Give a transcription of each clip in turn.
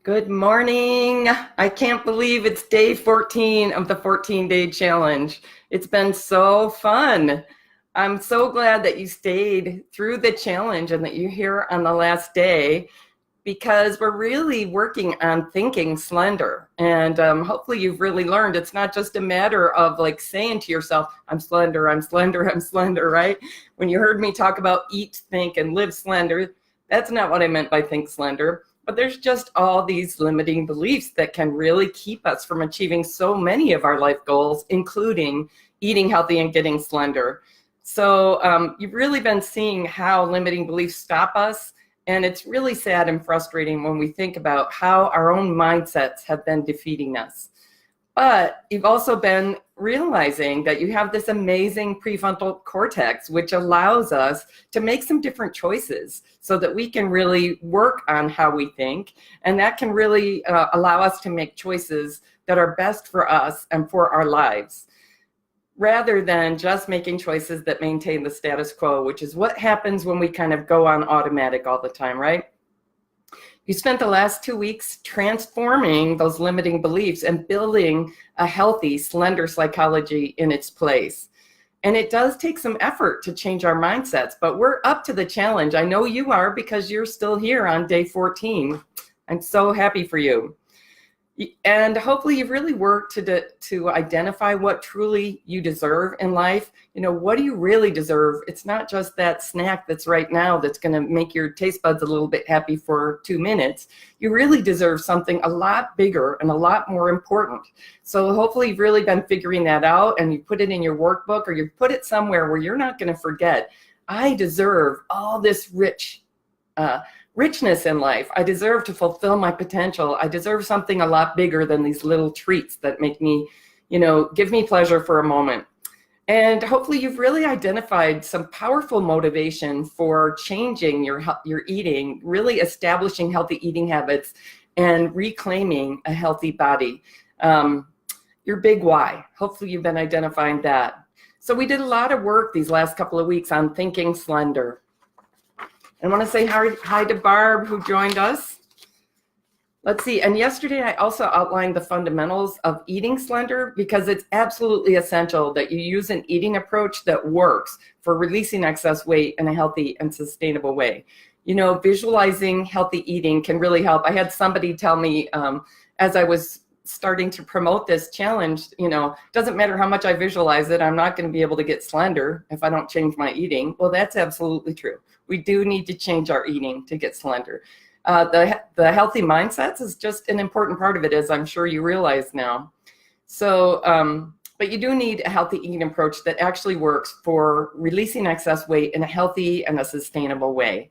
Good morning. I can't believe it's day 14 of the 14-day challenge. It's been so fun. I'm so glad that you stayed through the challenge and that you're here on the last day, because we're really working on thinking slender. And hopefully you've really learned it's not just a matter of like saying to yourself, I'm slender, I'm slender, I'm slender, right? When you heard me talk about eat, think, and live slender, that's not what I meant by think slender. But there's just all these limiting beliefs that can really keep us from achieving so many of our life goals, including eating healthy and getting slender. So you've really been seeing how limiting beliefs stop us. And it's really sad and frustrating when we think about how our own mindsets have been defeating us. But you've also been realizing that you have this amazing prefrontal cortex, which allows us to make some different choices so that we can really work on how we think. And that can really allow us to make choices that are best for us and for our lives, rather than just making choices that maintain the status quo, which is what happens when we kind of go on automatic all the time, right? You spent the last 2 weeks transforming those limiting beliefs and building a healthy, slender psychology in its place. And it does take some effort to change our mindsets, but we're up to the challenge. I know you are, because you're still here on day 14. I'm so happy for you. And hopefully you've really worked to identify what truly you deserve in life. You know, what do you really deserve? It's not just that snack that's right now that's going to make your taste buds a little bit happy for 2 minutes. You really deserve something a lot bigger and a lot more important. So hopefully you've really been figuring that out, and you put it in your workbook, or you put it somewhere where you're not going to forget, I deserve all this richness in life. I deserve to fulfill my potential. I deserve something a lot bigger than these little treats that make me, give me pleasure for a moment. And hopefully you've really identified some powerful motivation for changing your eating, really establishing healthy eating habits and reclaiming a healthy body. Your big why. Hopefully you've been identifying that. So we did a lot of work these last couple of weeks on thinking slender. I want to say hi to Barb, who joined us. Let's see. And yesterday I also outlined the fundamentals of eating slender, because it's absolutely essential that you use an eating approach that works for releasing excess weight in a healthy and sustainable way. Visualizing healthy eating can really help. I had somebody tell me as I was starting to promote this challenge, doesn't matter how much I visualize it, I'm not going to be able to get slender if I don't change my eating. Well, that's absolutely true. We do need to change our eating to get slender. The healthy mindsets is just an important part of it, as I'm sure you realize now. So, but you do need a healthy eating approach that actually works for releasing excess weight in a healthy and a sustainable way.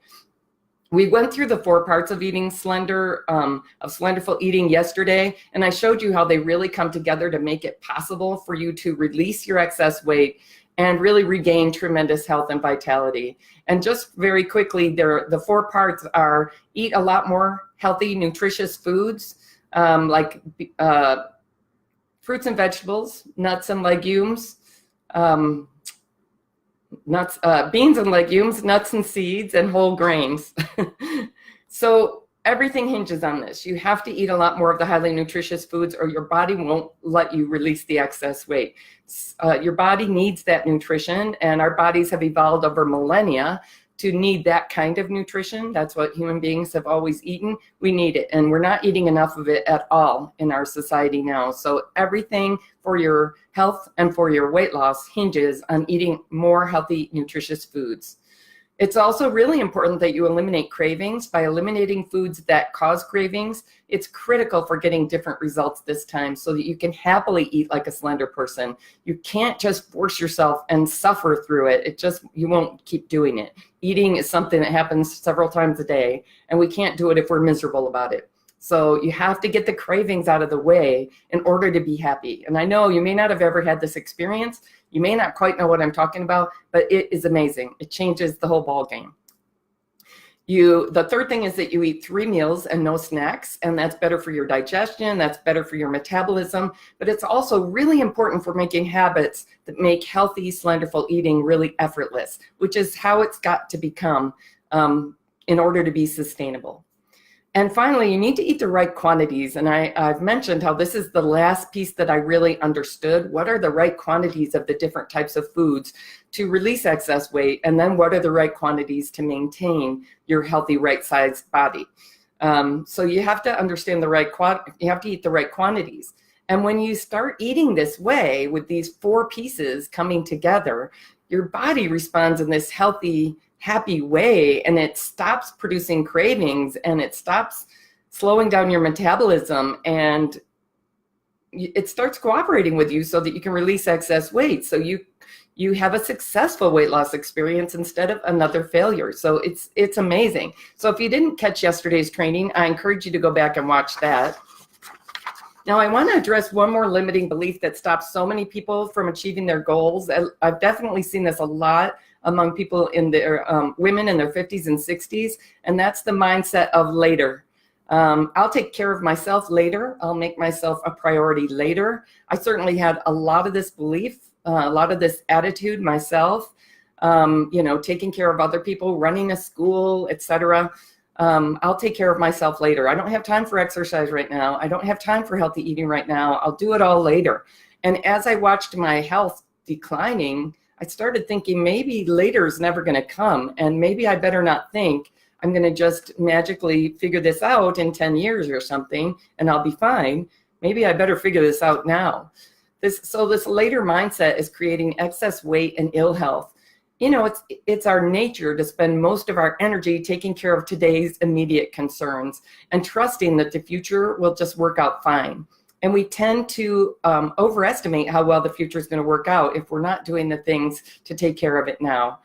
We went through the 4 parts of eating slender, of slenderful eating yesterday, and I showed you how they really come together to make it possible for you to release your excess weight and really regain tremendous health and vitality. And just very quickly, the 4 parts are: eat a lot more healthy, nutritious foods, like fruits and vegetables, nuts and legumes, beans and legumes, nuts and seeds, and whole grains. So everything hinges on this. You have to eat a lot more of the highly nutritious foods, or your body won't let you release the excess weight. Your body needs that nutrition, and our bodies have evolved over millennia to need that kind of nutrition. That's what human beings have always eaten. We need it, and we're not eating enough of it at all in our society now. So everything for your health and for your weight loss hinges on eating more healthy, nutritious foods. It's also really important that you eliminate cravings. By eliminating foods that cause cravings, it's critical for getting different results this time, so that you can happily eat like a slender person. You can't just force yourself and suffer through it. You won't keep doing it. Eating is something that happens several times a day, and we can't do it if we're miserable about it. So you have to get the cravings out of the way in order to be happy. And I know you may not have ever had this experience. You may not quite know what I'm talking about, but it is amazing. It changes the whole ball game. The third thing is that you eat 3 meals and no snacks, and that's better for your digestion, that's better for your metabolism, but it's also really important for making habits that make healthy, slenderful eating really effortless, which is how it's got to become in order to be sustainable. And finally, you need to eat the right quantities. And I've mentioned how this is the last piece that I really understood. What are the right quantities of the different types of foods to release excess weight? And then what are the right quantities to maintain your healthy, right-sized body? So you have to understand you have to eat the right quantities. And when you start eating this way, with these 4 pieces coming together, your body responds in this healthy, happy way, and it stops producing cravings, and it stops slowing down your metabolism, and it starts cooperating with you so that you can release excess weight. So you have a successful weight loss experience instead of another failure. So it's amazing. So if you didn't catch yesterday's training, I encourage you to go back and watch that. Now, I want to address one more limiting belief that stops so many people from achieving their goals. I've definitely seen this a lot among people in their women in their 50s and 60s, and that's the mindset of later. I'll take care of myself later. I'll make myself a priority later. I certainly had a lot of this belief, a lot of this attitude myself, taking care of other people, running a school, etc. I'll take care of myself later. I don't have time for exercise right now. I don't have time for healthy eating right now. I'll do it all later. And as I watched my health declining, I started thinking maybe later is never going to come, and maybe I better not think I'm going to just magically figure this out in 10 years or something and I'll be fine. Maybe I better figure this out now. This later mindset is creating excess weight and ill health. It's our nature to spend most of our energy taking care of today's immediate concerns and trusting that the future will just work out fine. And we tend to overestimate how well the future is going to work out if we're not doing the things to take care of it now.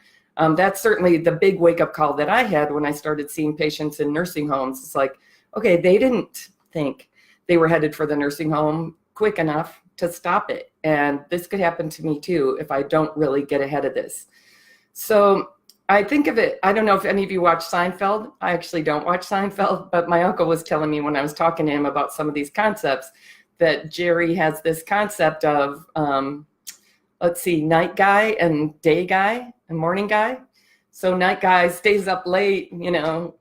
That's certainly the big wake-up call that I had when I started seeing patients in nursing homes. It's like, okay, they didn't think they were headed for the nursing home quick enough to stop it. And this could happen to me too if I don't really get ahead of this. So I think of it, I don't know if any of you watch Seinfeld. I actually don't watch Seinfeld, but my uncle was telling me when I was talking to him about some of these concepts that Jerry has this concept of, night guy and day guy and morning guy. So night guy stays up late,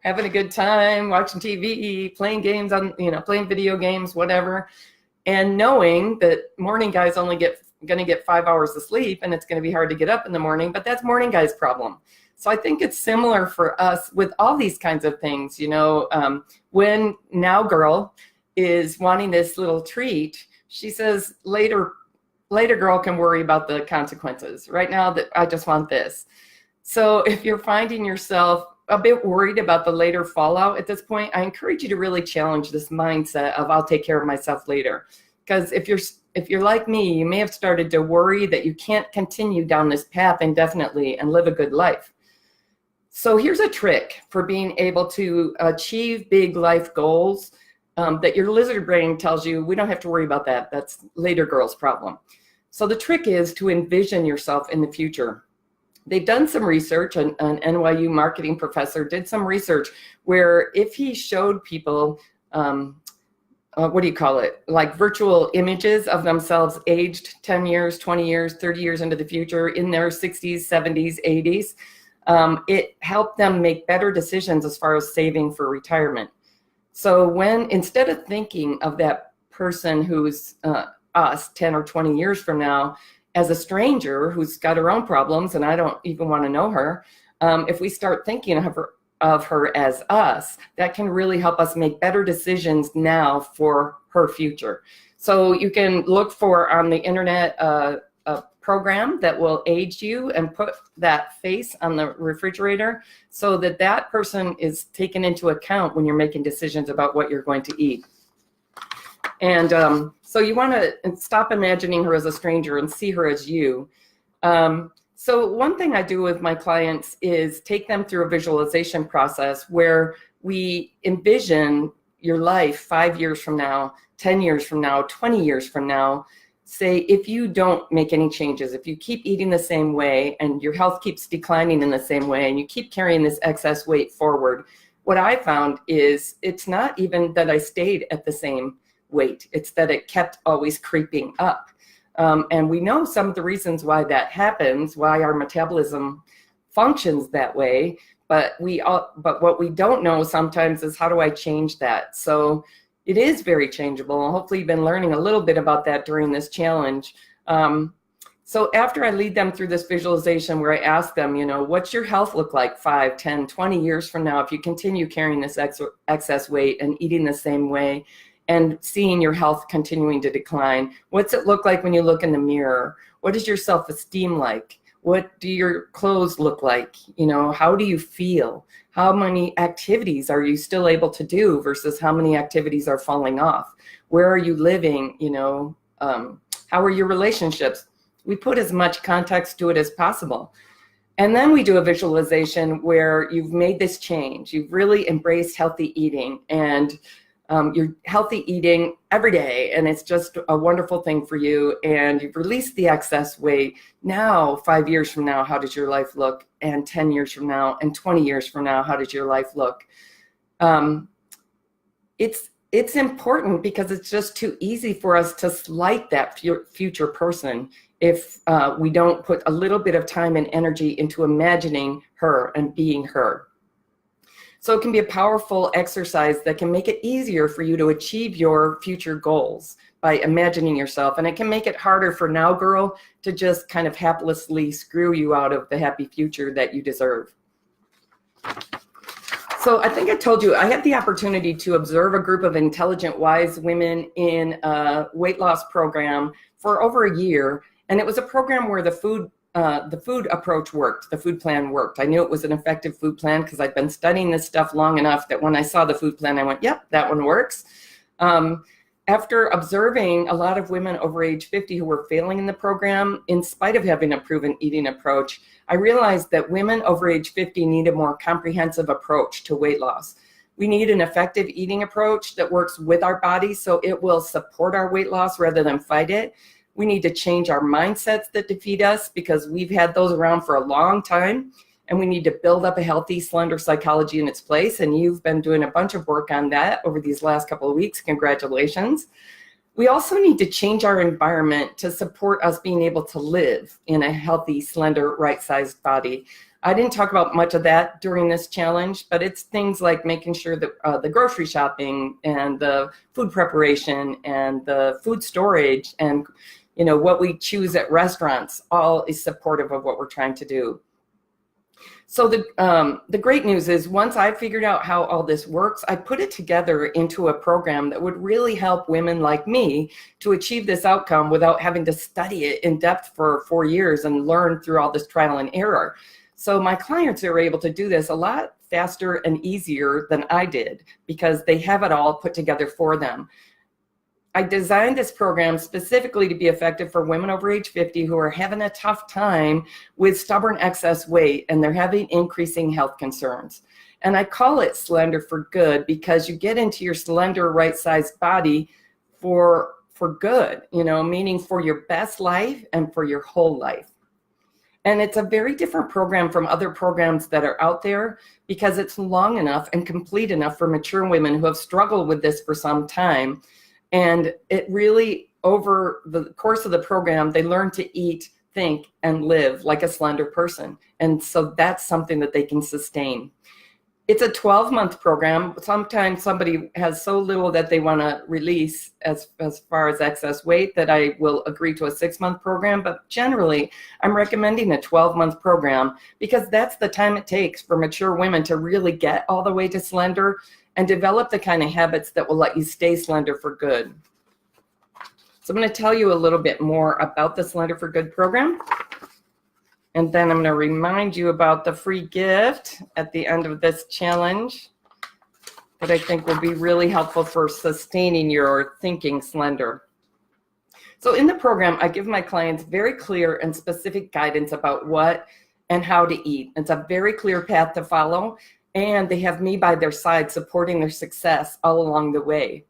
having a good time, watching TV, playing games playing video games, whatever. And knowing that morning guys only going to get 5 hours of sleep, and it's going to be hard to get up in the morning, but that's morning guy's problem. So I think it's similar for us with all these kinds of things. When now girl is wanting this little treat, she says later girl can worry about the consequences. Right now that I just want this. So if you're finding yourself a bit worried about the later fallout at this point, I encourage you to really challenge this mindset of I'll take care of myself later. Because if you're like me, you may have started to worry that you can't continue down this path indefinitely and live a good life. So here's a trick for being able to achieve big life goals that your lizard brain tells you we don't have to worry about that. That's later girl's problem. So the trick is to envision yourself in the future. They've done some research, an NYU marketing professor did some research where if he showed people like virtual images of themselves aged 10 years, 20 years, 30 years into the future in their 60s, 70s, 80s, it helped them make better decisions as far as saving for retirement. So instead of thinking of that person who's us 10 or 20 years from now as a stranger who's got her own problems and I don't even want to know her, if we start thinking of her as us, that can really help us make better decisions now for her future. So you can look for on the internet a program that will age you and put that face on the refrigerator so that person is taken into account when you're making decisions about what you're going to eat. And so you want to stop imagining her as a stranger and see her as you. So one thing I do with my clients is take them through a visualization process where we envision your life 5 years from now, 10 years from now, 20 years from now. Say, if you don't make any changes, if you keep eating the same way and your health keeps declining in the same way and you keep carrying this excess weight forward, what I found is it's not even that I stayed at the same weight, it's that it kept always creeping up. And we know some of the reasons why that happens, why our metabolism functions that way, but what we don't know sometimes is, how do I change that? So it is very changeable. Hopefully you've been learning a little bit about that during this challenge. So after I lead them through this visualization where I ask them, what's your health look like 5, 10, 20 years from now if you continue carrying this excess weight and eating the same way and seeing your health continuing to decline? What's it look like when you look in the mirror? What is your self-esteem like? What do your clothes look like? How do you feel? How many activities are you still able to do versus how many activities are falling off? Where are you living? How are your relationships? We put as much context to it as possible. And then we do a visualization where you've made this change. You've really embraced healthy eating, and you're healthy eating every day, and it's just a wonderful thing for you, and you've released the excess weight. Now, 5 years from now, how does your life look? And 10 years from now, and 20 years from now, how does your life look? It's important because it's just too easy for us to slight that future person if we don't put a little bit of time and energy into imagining her and being her. So it can be a powerful exercise that can make it easier for you to achieve your future goals by imagining yourself. And it can make it harder for now girl to just kind of haplessly screw you out of the happy future that you deserve. So I think I told you, I had the opportunity to observe a group of intelligent, wise women in a weight loss program for over a year. And it was a program where the food approach worked, the food plan worked. I knew it was an effective food plan because I'd been studying this stuff long enough that when I saw the food plan, I went, yep, that one works. After observing a lot of women over age 50 who were failing in the program, in spite of having a proven eating approach, I realized that women over age 50 need a more comprehensive approach to weight loss. We need an effective eating approach that works with our body so it will support our weight loss rather than fight it. We need to change our mindsets that defeat us because we've had those around for a long time, and we need to build up a healthy, slender psychology in its place. And you've been doing a bunch of work on that over these last couple of weeks. Congratulations. We also need to change our environment to support us being able to live in a healthy, slender, right-sized body. I didn't talk about much of that during this challenge, but it's things like making sure that the grocery shopping and the food preparation and the food storage and what we choose at restaurants all is supportive of what we're trying to do. So the great news is once I figured out how all this works, I put it together into a program that would really help women like me to achieve this outcome without having to study it in depth for 4 years and learn through all this trial and error. So my clients are able to do this a lot faster and easier than I did because they have it all put together for them. I designed this program specifically to be effective for women over age 50 who are having a tough time with stubborn excess weight and they're having increasing health concerns. And I call it Slender for Good because you get into your slender, right-sized body for good, meaning for your best life and for your whole life. And it's a very different program from other programs that are out there because it's long enough and complete enough for mature women who have struggled with this for some time. And it really, over the course of the program, they learn to eat, think, and live like a slender person. And so that's something that they can sustain. It's a 12-month program. Sometimes somebody has so little that they want to release as far as excess weight that I will agree to a 6-month program. But generally, I'm recommending a 12-month program because that's the time it takes for mature women to really get all the way to slender and develop the kind of habits that will let you stay slender for good. So I'm going to tell you a little bit more about the Slender for Good program. And then I'm going to remind you about the free gift at the end of this challenge that I think will be really helpful for sustaining your thinking slender. So in the program, I give my clients very clear and specific guidance about what and how to eat. It's a very clear path to follow. And they have me by their side supporting their success all along the way.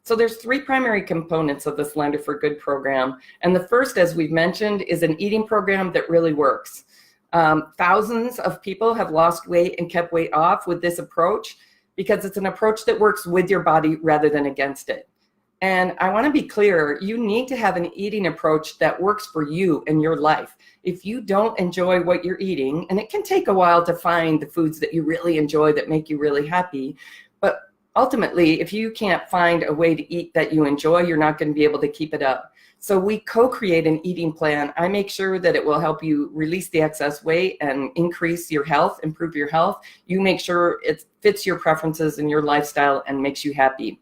So there's 3 primary components of the Slender for Good program. And the first, as we've mentioned, is an eating program that really works. Thousands of people have lost weight and kept weight off with this approach because it's an approach that works with your body rather than against it. And I want to be clear, you need to have an eating approach that works for you and your life. If you don't enjoy what you're eating, and it can take a while to find the foods that you really enjoy that make you really happy, but ultimately, if you can't find a way to eat that you enjoy, you're not going to be able to keep it up. So we co-create an eating plan. I make sure that it will help you release the excess weight and increase your health, improve your health. You make sure it fits your preferences and your lifestyle and makes you happy.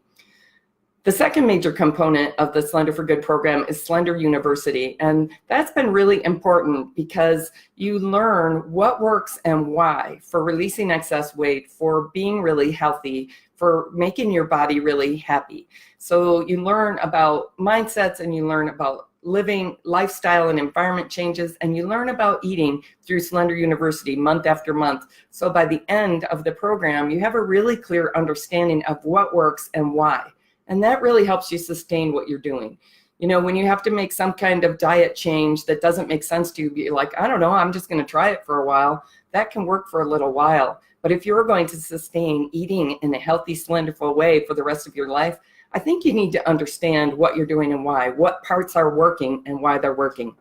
The second major component of the Slender for Good program is Slender University, and that's been really important because you learn what works and why for releasing excess weight, for being really healthy, for making your body really happy. So you learn about mindsets, and you learn about living, lifestyle and environment changes, and you learn about eating through Slender University month after month. So by the end of the program, you have a really clear understanding of what works and why. And that really helps you sustain what you're doing. You know, when you have to make some kind of diet change that doesn't make sense to you, you're like, I don't know, I'm just going to try it for a while. That can work for a little while. But if you're going to sustain eating in a healthy, slenderful way for the rest of your life, I think you need to understand what you're doing and why, what parts are working and why they're working.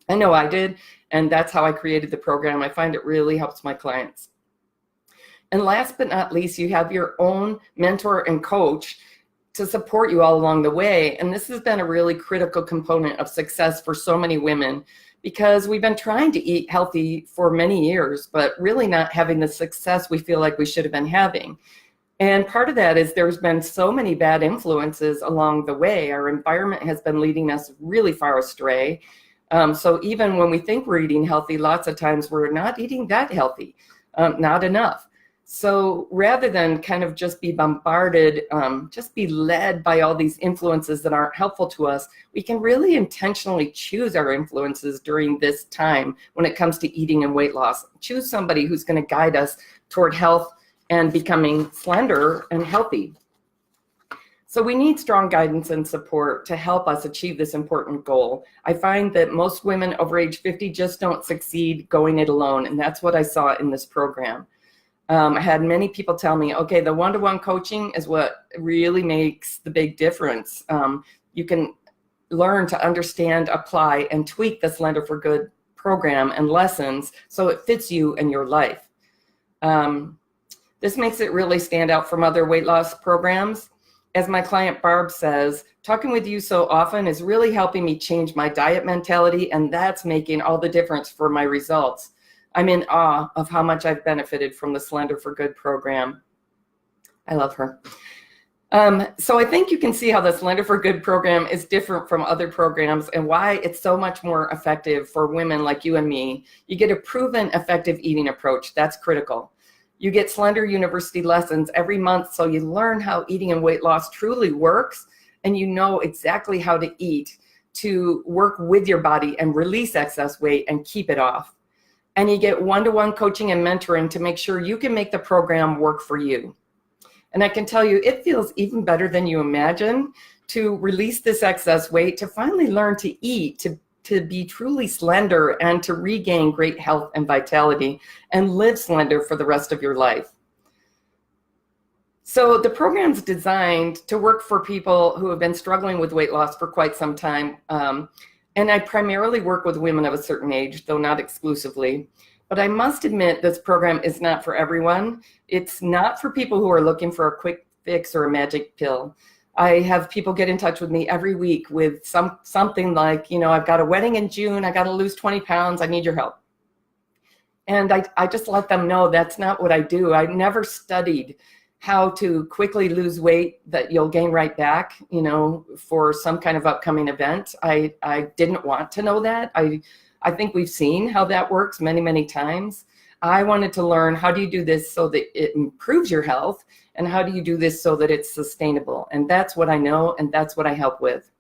I know I did, and that's how I created the program. I find it really helps my clients. And last but not least, you have your own mentor and coach to support you all along the way. And this has been a really critical component of success for so many women, because we've been trying to eat healthy for many years, but really not having the success we feel like we should have been having. And part of that is there's been so many bad influences along the way. Our environment has been leading us really far astray. So even when we think we're eating healthy, lots of times we're not eating that healthy, not enough. So rather than kind of just be bombarded, just be led by all these influences that aren't helpful to us, we can really intentionally choose our influences during this time when it comes to eating and weight loss. Choose somebody who's going to guide us toward health and becoming slender and healthy. So we need strong guidance and support to help us achieve this important goal. I find that most women over age 50 just don't succeed going it alone, and that's what I saw in this program. I had many people tell me, okay, the one-to-one coaching is what really makes the big difference. You can learn to understand, apply, and tweak the Slender for Good program and lessons so it fits you and your life. This makes it really stand out from other weight loss programs. As my client Barb says, talking with you so often is really helping me change my diet mentality, and that's making all the difference for my results. I'm in awe of how much I've benefited from the Slender for Good program. I love her. So I think you can see how the Slender for Good program is different from other programs and why it's so much more effective for women like you and me. You get a proven effective eating approach. That's critical. You get Slender University lessons every month, so you learn how eating and weight loss truly works, and you know exactly how to eat to work with your body and release excess weight and keep it off. And you get one-to-one coaching and mentoring to make sure you can make the program work for you. And I can tell you, it feels even better than you imagine to release this excess weight, to finally learn to eat, to be truly slender, and to regain great health and vitality and live slender for the rest of your life. So the program's designed to work for people who have been struggling with weight loss for quite some time. And I primarily work with women of a certain age, though not exclusively. But I must admit this program is not for everyone. It's not for people who are looking for a quick fix or a magic pill. I have people get in touch with me every week with something like, you know, I've got a wedding in June, I got to lose 20 pounds, I need your help. And I just let them know that's not what I do. I never studied how to quickly lose weight that you'll gain right back, you know, for some kind of upcoming event. I didn't want to know that. I think we've seen how that works many, many times. I wanted to learn, how do you do this so that it improves your health, and how do you do this so that it's sustainable? And that's what I know, and that's what I help with.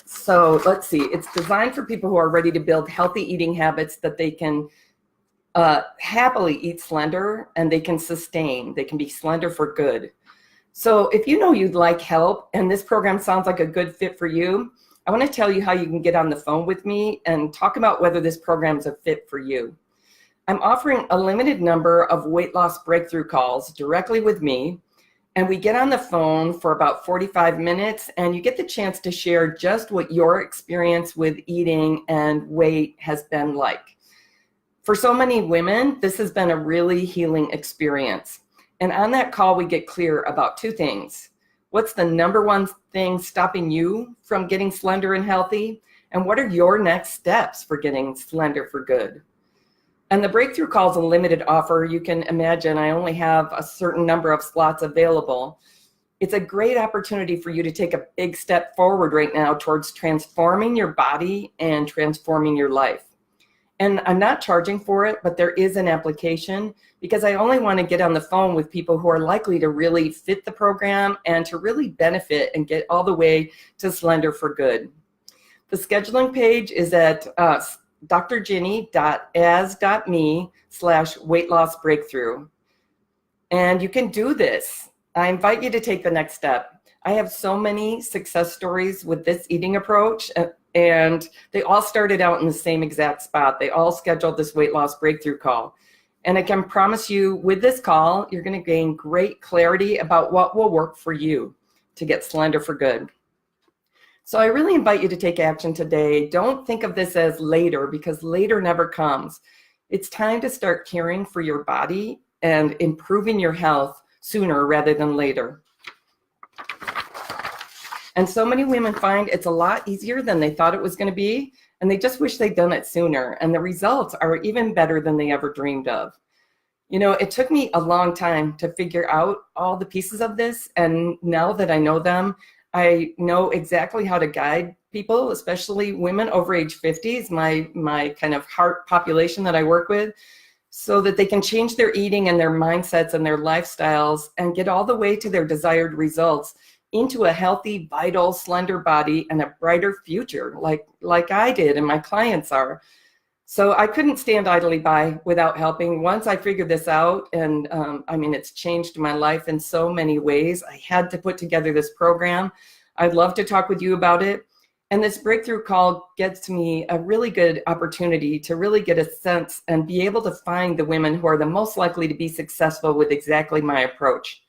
So let's see, it's designed for people who are ready to build healthy eating habits that they can happily eat slender, and they can sustain. They can be slender for good. So if you know you'd like help and this program sounds like a good fit for you, I want to tell you how you can get on the phone with me and talk about whether this program is a fit for you. I'm offering a limited number of weight loss breakthrough calls directly with me, And we get on the phone for about 45 minutes, and you get the chance to share just what your experience with eating and weight has been like. For so many women, this has been a really healing experience. And on that call, we get clear about two things. What's the number one thing stopping you from getting slender and healthy? And what are your next steps for getting slender for good? And the breakthrough call is a limited offer. You can imagine I only have a certain number of slots available. It's a great opportunity for you to take a big step forward right now towards transforming your body and transforming your life. And I'm not charging for it, but there is an application because I only want to get on the phone with people who are likely to really fit the program and to really benefit and get all the way to slender for good. The scheduling page is at drginnyt.as.me/weight-loss-breakthrough. And you can do this. I invite you to take the next step. I have so many success stories with this eating approach, and they all started out in the same exact spot. They all scheduled this weight loss breakthrough call. And I can promise you with this call, you're going to gain great clarity about what will work for you to get slender for good. So I really invite you to take action today. Don't think of this as later, because later never comes. It's time to start caring for your body and improving your health sooner rather than later. And so many women find it's a lot easier than they thought it was going to be, and they just wish they'd done it sooner. And the results are even better than they ever dreamed of. You know, it took me a long time to figure out all the pieces of this, and now that I know them, I know exactly how to guide people, especially women over age 50 is my kind of heart population that I work with, so that they can change their eating and their mindsets and their lifestyles and get all the way to their desired results into a healthy, vital, slender body and a brighter future like I did and my clients are. So I couldn't stand idly by without helping. Once I figured this out, and I mean, it's changed my life in so many ways, I had to put together this program. I'd love to talk with you about it. And this breakthrough call gets me a really good opportunity to really get a sense and be able to find the women who are the most likely to be successful with exactly my approach.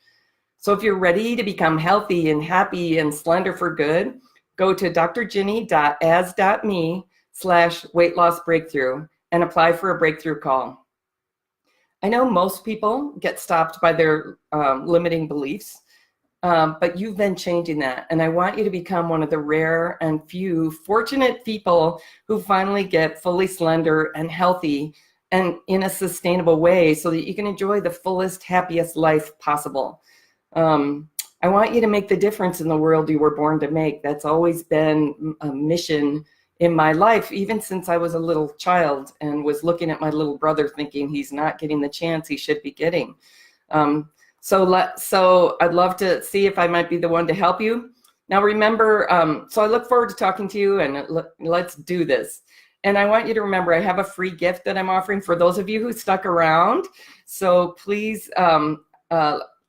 So if you're ready to become healthy and happy and slender for good, go to drginny.as.me/weight-loss-breakthrough and apply for a breakthrough call. I know most people get stopped by their limiting beliefs, but you've been changing that. And I want you to become one of the rare and few fortunate people who finally get fully slender and healthy and in a sustainable way so that you can enjoy the fullest, happiest life possible. I want you to make the difference in the world you were born to make. That's always been a mission in my life, even since I was a little child and was looking at my little brother thinking he's not getting the chance he should be getting. So I'd love to see if I might be the one to help you. Now remember, so I look forward to talking to you, and let's do this. And I want you to remember I have a free gift that I'm offering for those of you who stuck around. So please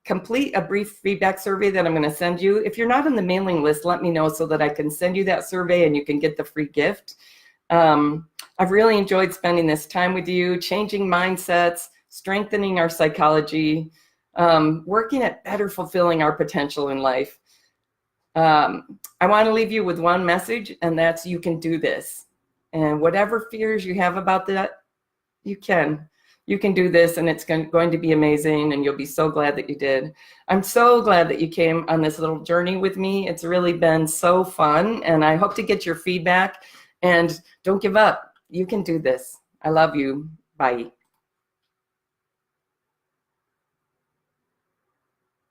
complete a brief feedback survey that I'm going to send you. If you're not on the mailing list, let me know so that I can send you that survey and you can get the free gift. I've really enjoyed spending this time with you, changing mindsets, strengthening our psychology, working at better fulfilling our potential in life. I want to leave you with one message, and that's you can do this. And whatever fears you have about that, you can do this, and it's going to be amazing, and you'll be so glad that you did. I'm so glad that you came on this little journey with me. It's really been so fun, and I hope to get your feedback. And don't give up. You can do this. I love you. Bye.